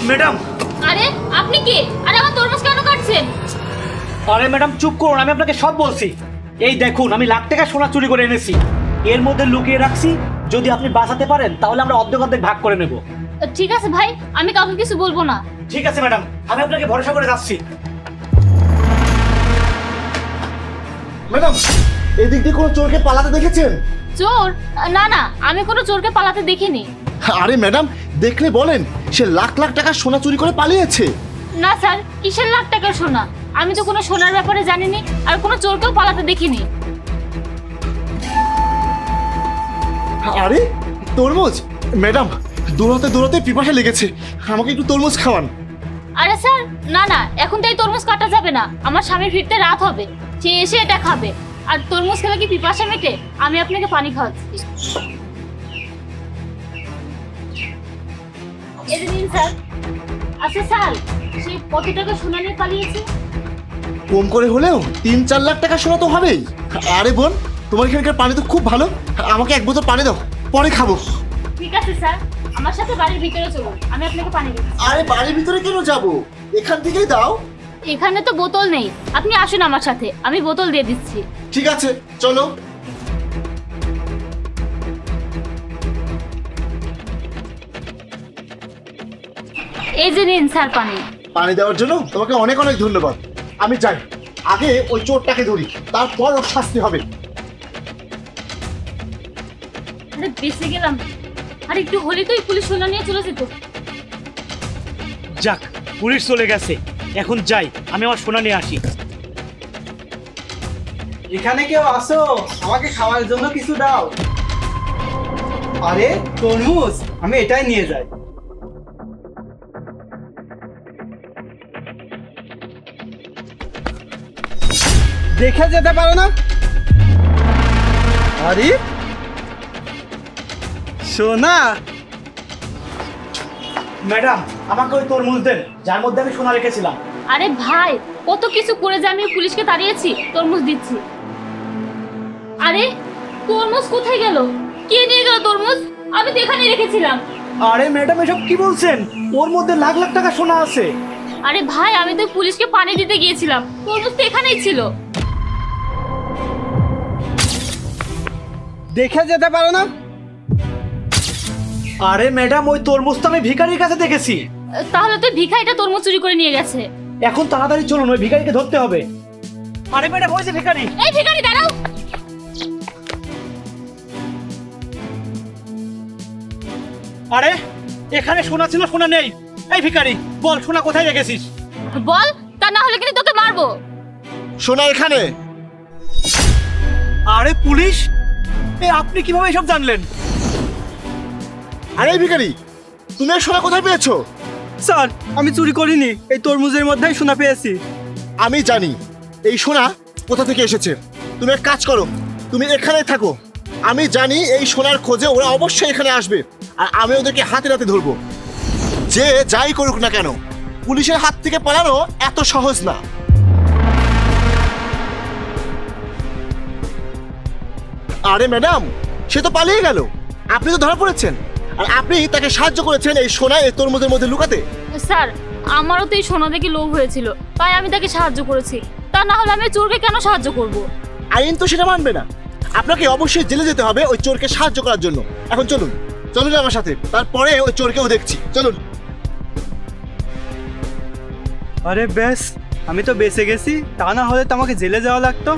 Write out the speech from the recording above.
Madam. আরে আপনি কে? আরে আমার তরমুজ কেন কাটছেন? আরে ম্যাডাম চুপ করুন, আমি আপনাকে সব বলছি। এই দেখুন, আমি লাখ টাকা সোনা চুরি করে এনেছি, এর মধ্যে লুকিয়ে রাখছি। যদি আপনি বাঁচাতে পারেন তাহলে আমরা অর্ধেক অর্ধেক ভাগ করে নেব। ঠিক আছে ভাই, আমি কাউকে কিছু বলবো না। ঠিক আছে ম্যাডাম, আমি আপনাকে ভরসা করে যাচ্ছি। ম্যাডাম, এদিক দিয়ে কোনো চোরকে পালাতে দেখেছেন? চোর? না না, আমি কোনো চোরকে পালাতে দেখিনি। আরে ম্যাডাম, দেখলে বলেন, সে লাখ লাখ টাকা সোনা চুরি করে পালিয়েছে। না স্যার, কিসের লাখ টাকার সোনা? আমি তো কোনো সোনার ব্যাপারে জানিনি, আর কোনো চোরকেও পালাতে দেখিনি। আরে তরমুজ! ম্যাডাম, দৌড়াতে দৌড়াতে পিপাসা লেগেছে, আমাকে একটু তরমুজ খাওয়ান। আরে স্যার, না না, এখন তো এই তরমুজ কাটা যাবে না, আমার স্বামীর ফিরতে রাত হবে, সে এসে এটা খাবে। আর তরমুজ খেলে কি পিপাসা মেটে? আমি আপনাকে পানি খাওয়াচ্ছি। এই নিন স্যার। আচ্ছা স্যার, সে কত টাকা সোনা নিয়ে পালিয়েছে? কম করে হলেও ৩-৪ লাখ টাকা সোনা তো হবেই। আরে বোন, তোমার এখানকার পানি তো খুব ভালো, আমাকে এক বোতল পানি দাও, পরে খাবো। ঠিক আছে স্যার, আমার সাথে বাড়ির ভিতরে চলুন, আমি আপনাকে পানি দিচ্ছি। আরে বাড়ির ভিতরে কেন যাবো, এখান থেকেই দাও। এখানে তো বোতল নেই, আপনি আসুন আমার সাথে, আমি বোতল দিয়ে দিচ্ছি। ঠিক আছে, চলো। এই যে নিন স্যার পানি। পানি দেওয়ার জন্য তোমাকে অনেক অনেক ধন্যবাদ। আমি যাই, আগে ওই চোরটাকে ধরি, তারপর ওর শাস্তি হবে। আরে বেঁচে গেলাম, আর একটু হলে তো পুলিশ সোনা নিয়ে চলে যেত। যাক, পুলিশ চলে গেছে, এখন যাই, আমি আমার সোনা নিয়ে আসি। এখানে কেউ আসো, আমাকে খাওয়ার জন্য কিছু দাও। আরে তরমুজ, আমি এটাই নিয়ে যাই। দেখে যেতে পারো না? আরে সোনা! ম্যাডাম, আমাকে ওই তরমুজ দেন যার মধ্যে আমি সোনা রেখেছিলাম। আরে ভাই, কত কিছু করে যে আমি পুলিশকে তাড়িয়েছি, তরমুজ দিচ্ছি। আরে তরমুজ কোথায় গেল? কে নিয়ে গেল তরমুজ? আমি তো এখানে রেখেছিলাম। আরে ম্যাডাম, এসব কি বলছেন? ওর মধ্যে লাখ লাখ টাকা সোনা আছে। আরে ভাই, আমি তো পুলিশকে পানি দিতে গিয়েছিলাম, তরমুজ তো এখানেই ছিল। দেখে যেতে পারো না? আরে ম্যাডাম, ওই তরমুজ তো আমি ভিখারির কাছে দেখেছি। তাহলে তো ভিখারিটা তরমুজ চুরি করে নিয়ে গেছে। এখন তাড়াতাড়ি চলুন, ওই ভিখারিকে ধরতে হবে। আরে ম্যাডাম, ওই যে ভিখারি। এই ভিখারি দাঁড়াও। আরে এখানে সোনা ছিল, সোনা নেই। এই ভিখারি, বল সোনা কোথায় রেখেছিস? বল, তা না হলে কিন্তু তোকে মারবো। সোনা এখানে। আরে পুলিশ, আপনি কিভাবে এসব জানলেন? আরে ভিখারি, তুমি এই সোনা কোথায় পেয়েছো? স্যার, আমি চুরি করিনি, এই তরমুজের মধ্যেই সোনা পেয়েছি। আমি জানি এই সোনা কোথা থেকে এসেছে। তুমি এক কাজ করো, তুমি এখানে থাকো। আমি জানি এই সোনার খোঁজে ওরা অবশ্যই এখানে আসবে, আর আমি ওদেরকে হাতে নাতে ধরবো। যে যাই করুক না কেন, পুলিশের হাত থেকে পালানো এত সহজ না। আরে ম্যাডাম, সে তো পালিয়ে গেল, আপনি তো ধরা পড়েছেন, আর আপনি তাকে সাহায্য করেছেন এই সোনা এই তরমুজের মধ্যে লুকাতে। স্যার, আমারও তো এই সোনা দেখে লোভ হয়েছিল, তাই আমি তাকে সাহায্য করেছি। তা না হলে আমি চোরকে কেন সাহায্য করব? আইন তো সেটা মানবে না, আপনাকে অবশ্যই জেলে যেতে হবে ওই চোরকে সাহায্য করার জন্য। এখন চলুন, চলুন আমার সাথে, তারপরে ওই চোরকেও দেখছি, চলুন। আরে ব্যাস, আমি তো বেঁচে গেছি, তা না হলে তো আমাকে জেলে যাওয়া লাগতো।